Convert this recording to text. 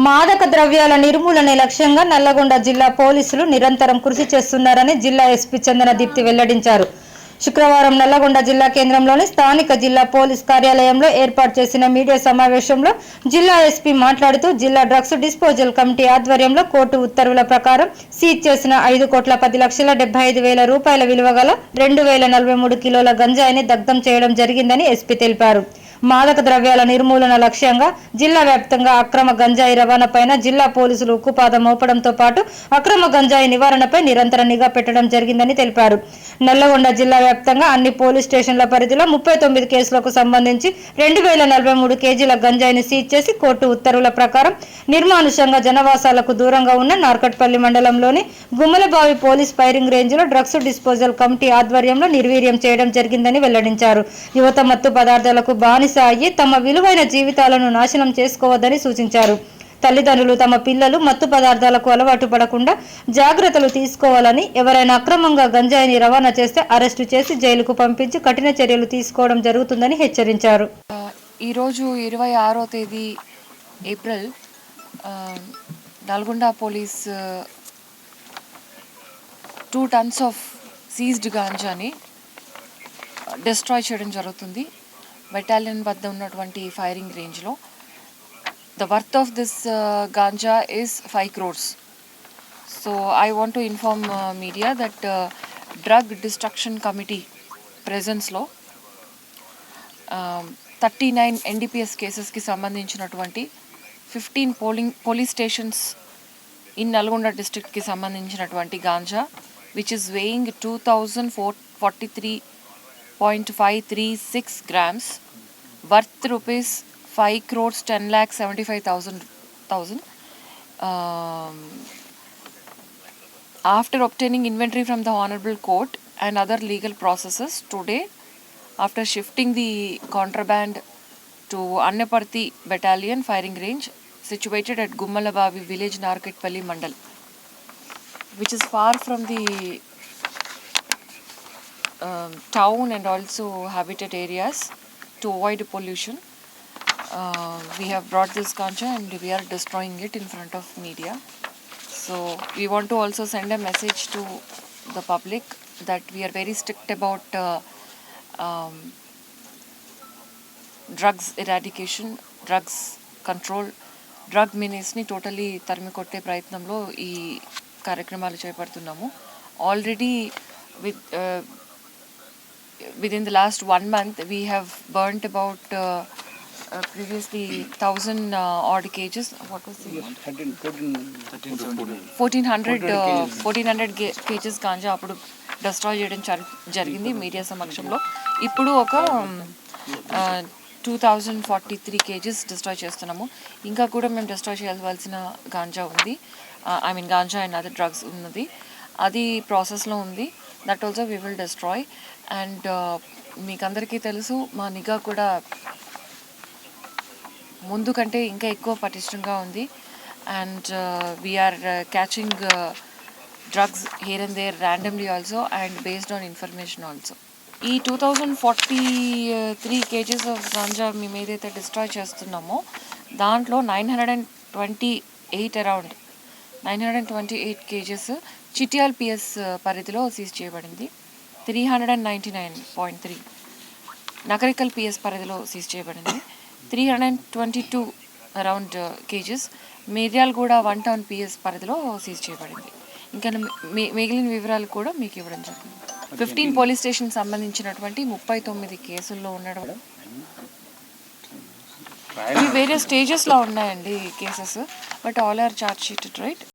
మాదక ద్రవ్యాల నిర్మూలనే లక్ష్యంగా నల్లగొండ జిల్లా పోలీసులు నిరంతరం కృషి చేస్తున్నారని జిల్లా ఎస్పీ చందన దీప్తి వెల్లడించారు. శుక్రవారం నల్లగొండ జిల్లా కేంద్రంలోని స్థానిక జిల్లా పోలీస్ కార్యాలయంలో ఏర్పాటు చేసిన మీడియా సమావేశంలో జిల్లా ఎస్పీ మాట్లాడుతూ జిల్లా డ్రగ్స్ డిస్పోజల్ కమిటీ ఆధ్వర్యంలో కోర్టు ఉత్తర్వుల ప్రకారం సీజ్ చేసిన 5,10,75,000 రూపాయల విలువ గల 2,043 కిలోల గంజాయిని దగ్ధం చేయడం జరిగిందని ఎస్పీ తెలిపారు. మాదక ద్రవ్యాల నిర్మూలన లక్ష్యంగా జిల్లా వ్యాప్తంగా అక్రమ గంజాయి రవాణాపైన జిల్లా పోలీసులు ఉక్కుపాదం మోపడంతో పాటు అక్రమ గంజాయి నివారణపై నిరంతర నిఘా పెట్టడం జరిగిందని తెలిపారు. నల్లగొండ జిల్లా వ్యాప్తంగా అన్ని పోలీస్ స్టేషన్ల పరిధిలో 39 కేసులకు సంబంధించి 2,043 కేజీల గంజాయిని సీజ్ చేసి కోర్టు ఉత్తర్వుల ప్రకారం నిర్మానుషంగా జనవాసాలకు దూరంగా ఉన్న నార్కట్పల్లి మండలంలోని గుమ్మలబావి పోలీస్ ఫైరింగ్ రేంజ్లో డ్రగ్స్ డిస్పోజల్ కమిటీ ఆధ్వర్యంలో నిర్వీర్యం చేయడం జరిగిందని వెల్లడించారు. యువత మత్తు పదార్థాలకు బానిస అయ్యి తమ విలువైన జీవితాలను నాశనం చేసుకోవద్దని సూచించారు. తల్లిదండ్రులు తమ పిల్లలు మత్తు పదార్థాలకు అలవాటు పడకుండా జాగ్రత్తలు తీసుకోవాలని, ఎవరైనా అక్రమంగా గంజాయిని రవాణా చేస్తే అరెస్టు చేసి జైలుకు పంపించి కఠిన చర్యలు తీసుకోవడం జరుగుతుందని హెచ్చరించారు. ఈరోజు 26వ తేదీ April Nalgonda police 2 tons of seized గాంజాని డిస్ట్రాయ్ చేయడం జరుగుతుంది. బెటాలియన్ వద్ద ఉన్నటువంటి ఫైరింగ్ రేంజ్లో the worth of this ganja is 5 crores. So I want to inform media that drug destruction committee presence lo 39 NDPS cases ki sambandhinchinatuvanti 15 police stations in Nalgonda district ki sambandhinchinatuvanti ganja which is weighing 2,043.536 grams worth rupees 5 crores 10,75,000. After obtaining inventory from the Honorable Court and other legal processes, today, after shifting the contraband to Annaparthi Battalion firing range situated at Gummalabavi village, Narkatpalli Mandal, which is far from the town and also habitat areas to avoid pollution. We have brought this ganja and we are destroying it in front of media. So we want to also send a message to the public that we are very strict about drugs eradication, drugs control, drug menace ni totally tarmi kotte prayatnamlo ee కార్యక్రమాలు చేపడుతున్నాము. Already within the last 1 month we have burnt about previously 1,000 odd cages. What was the 1,400 cages ganja appudu destroy cheyadam jarigindi media samaksham lo. Ippudu oka 2,043 cages destroy చేస్తున్నాము. ఇంకా కూడా మేము destroy చేయాల్సిన ganja ఉంది. I mean ganja and other drugs ఉన్నది. అది ప్రాసెస్లో ఉంది. That also we will destroy. And మీకు అందరికీ తెలుసు మా నిఘా కూడా ముందు కంటే ఇంకా ఎక్కువ పటిష్టంగా ఉంది. And we are catching drugs here and there randomly also and based on information also. ఈ 2,043 కేజెస్ ఆఫ్ గాంజా మేము ఏదైతే డిస్ట్రాయ్ చేస్తున్నామో దాంట్లో 928 కేజెస్ చిట్యాల్ పిఎస్ పరిధిలో సీజ్ చేయబడింది. 399.3 నకరికల్ పిఎస్ పరిధిలో సీజ్ చేయబడింది. 322 around kgs Miryalaguda 1 town PS పరిధిలో సీజ్ చేయబడింది. ఇంకా మిగిలిన వివరాలు కూడా మీకు ఇవ్వడం జరిగింది. 15 పోలీస్ స్టేషన్ సంబంధించినటువంటి 39 కేసుల్లో ఉండడం ఇవి వేరే స్టేజెస్లో ఉన్నాయండి cases, but all are charge sheeted right.